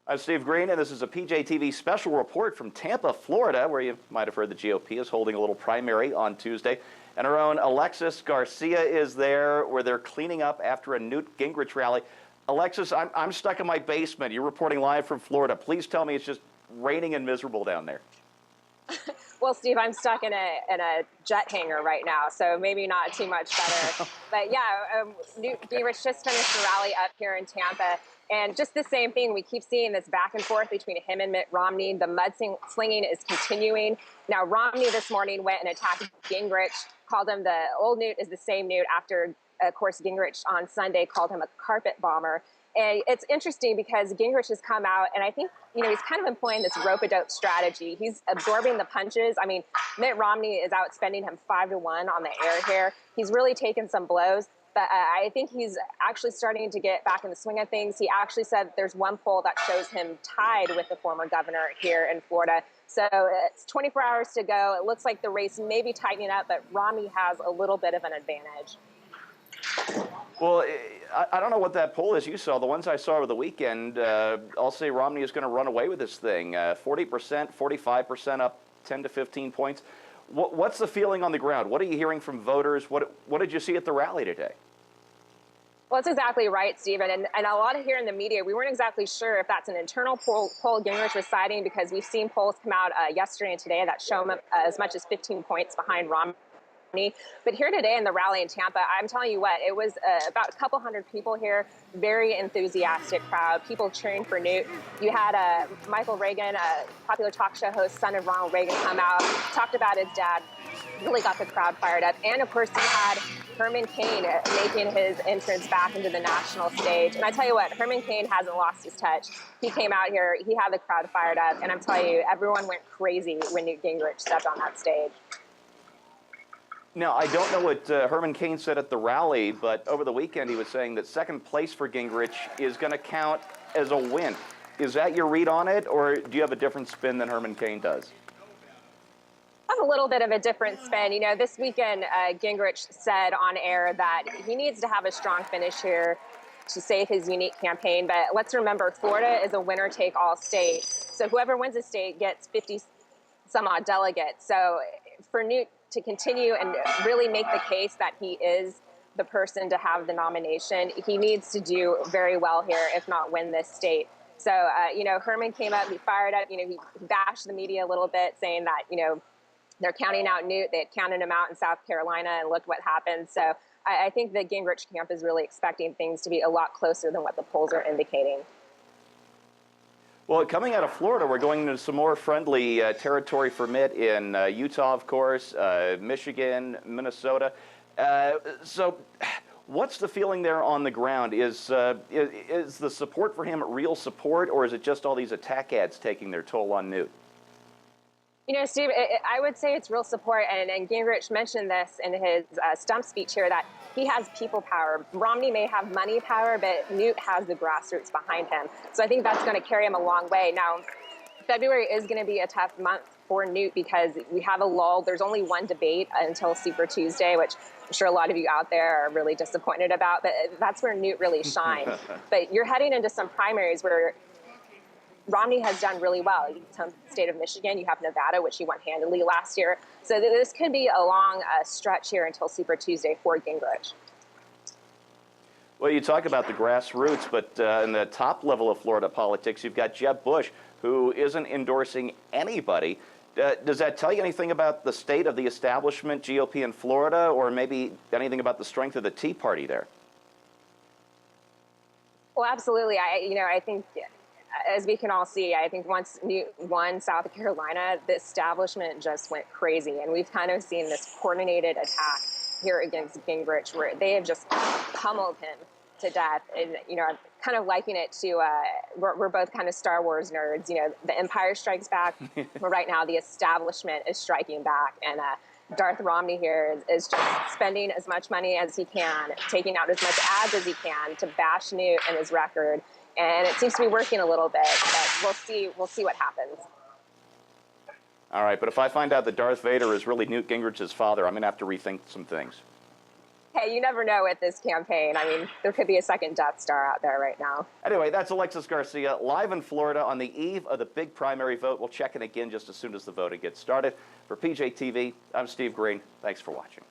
I'm Steve Green, and this is a PJTV special report from Tampa, Florida, where you might have heard the GOP is holding a little primary on Tuesday. And our own Alexis Garcia is there, where they're cleaning up after a Newt Gingrich rally. Alexis, I'm stuck in my basement. You're reporting live from Florida. Please tell me it's just raining and miserable down there. Well, Steve, I'm stuck in a jet hangar right now, so maybe not too much better. But yeah, Newt Gingrich just finished a rally up here in Tampa, and just the same thing. We keep seeing this back and forth between him and Mitt Romney. The mudslinging is continuing. Now, Romney this morning went and attacked Gingrich, called him the old Newt is the same Newt after, of course, Gingrich on Sunday called him a carpet bomber. And it's interesting because Gingrich has come out, and I think, he's kind of employing this rope-a-dope strategy. He's absorbing the punches. I mean, Mitt Romney is outspending him 5-1 on the air here. He's really taken some blows, but I think he's actually starting to get back in the swing of things. He actually said there's one poll that shows him tied with the former governor here in Florida. So it's 24 hours to go. It looks like the race may be tightening up, but Romney has a little bit of an advantage. Well, I don't know what that poll is you saw. The ones I saw over the weekend, I'll say Romney is going to run away with this thing. 40%, 45% up 10 to 15 points. What's the feeling on the ground? What are you hearing from voters? What did you see at the rally today? Well, that's exactly right, Stephen. And a lot of here in the media, we weren't exactly sure if that's an internal poll Gingrich was citing, because we've seen polls come out yesterday and today that show him as much as 15 points behind Romney. But here today in the rally in Tampa, I'm telling you what, it was about a couple hundred people here, very enthusiastic crowd, people cheering for Newt. You had Michael Reagan, a popular talk show host, son of Ronald Reagan, come out, talked about his dad, really got the crowd fired up. And of course, you had Herman Cain making his entrance back into the national stage. And I tell you what, Herman Cain hasn't lost his touch. He came out here, he had the crowd fired up, and I'm telling you, everyone went crazy when Newt Gingrich stepped on that stage. Now, I don't know what Herman Cain said at the rally, but over the weekend he was saying that second place for Gingrich is going to count as a win. Is that your read on it, or do you have a different spin than Herman Cain does? I have a little bit of a different spin. This weekend, Gingrich said on air that he needs to have a strong finish here to save his unique campaign. But let's remember, Florida is a winner-take-all state. So whoever wins the state gets 50-some-odd delegates. So for Newt to continue and really make the case that he is the person to have the nomination, he needs to do very well here, if not win this state. So, Herman came up, he fired up, he bashed the media a little bit, saying that, they're counting out Newt. They had counted him out in South Carolina, and looked what happened. So I think the Gingrich camp is really expecting things to be a lot closer than what the polls are indicating. Well, coming out of Florida, we're going into some more friendly territory for Mitt in Utah, of course, Michigan, Minnesota. So what's the feeling there on the ground? Is the support for him real support, or is it just all these attack ads taking their toll on Newt? Steve, I would say it's real support, and Gingrich mentioned this in his stump speech here, that he has people power. Romney may have money power, but Newt has the grassroots behind him. So I think that's going to carry him a long way. Now, February is going to be a tough month for Newt because we have a lull. There's only one debate until Super Tuesday, which I'm sure a lot of you out there are really disappointed about, but that's where Newt really shines. But you're heading into some primaries where Romney has done really well. You have the state of Michigan, you have Nevada, which he won handily last year. So this could be a long stretch here until Super Tuesday for Gingrich. Well, you talk about the grassroots, but in the top level of Florida politics, you've got Jeb Bush, who isn't endorsing anybody. Does that tell you anything about the state of the establishment GOP in Florida, or maybe anything about the strength of the Tea Party there? Well, absolutely. I think, as we can all see, I think once Newt won South Carolina, the establishment just went crazy. And we've kind of seen this coordinated attack here against Gingrich, where they have just pummeled him to death. And, I'm kind of liking it to, we're both kind of Star Wars nerds. The Empire Strikes Back, but right now the establishment is striking back. And Darth Romney here is just spending as much money as he can, taking out as much ads as he can to bash Newt and his record. And it seems to be working a little bit, but we'll see what happens. All right, but if I find out that Darth Vader is really Newt Gingrich's father, I'm going to have to rethink some things. Hey, you never know with this campaign. I mean, there could be a second Death Star out there right now. Anyway, that's Alexis Garcia live in Florida on the eve of the big primary vote. We'll check in again just as soon as the voting gets started. For PJ TV, I'm Steve Green. Thanks for watching.